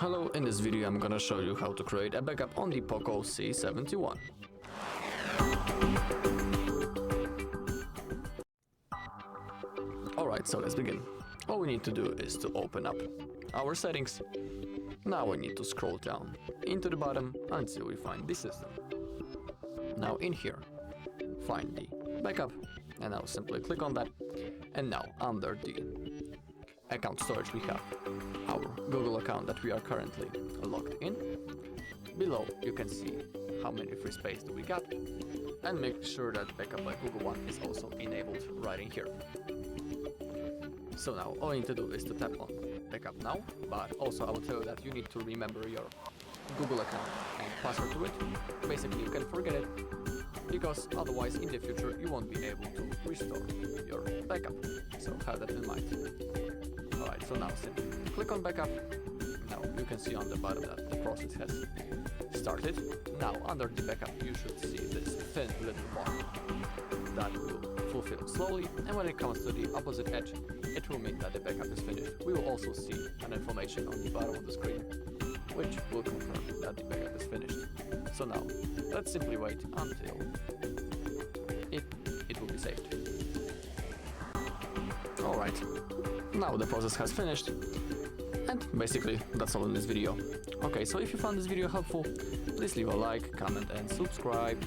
Hello, in this video I'm gonna show you how to create a backup on the POCO C71. Alright, so let's begin. All we need to do is to open up our settings. Now we need to scroll down into the bottom until we find the system. Now in here, find the backup, and now simply click on that. And now under the account storage we have our Google account that we are currently logged in. Below you can see how many free space do we got, and make sure that backup by Google One is also enabled right in here. So now all you need to do is to tap on backup now, but also I will tell you that you need to remember your Google account and password to it. Basically you can forget it, because otherwise in the future you won't be able to restore your backup, so have that in mind. Alright, so now simply click on backup. Now you can see on the bottom that the process has started. Now under the backup you should see this thin little bar that will fulfill slowly, and when it comes to the opposite edge it will mean that the backup is finished. We will also see an information on the bottom of the screen which will confirm that the backup is finished. So now let's simply wait until it will be saved. Alright, now the process has finished, and basically that's all in this video. Okay, so if you found this video helpful, please leave a like, comment and subscribe.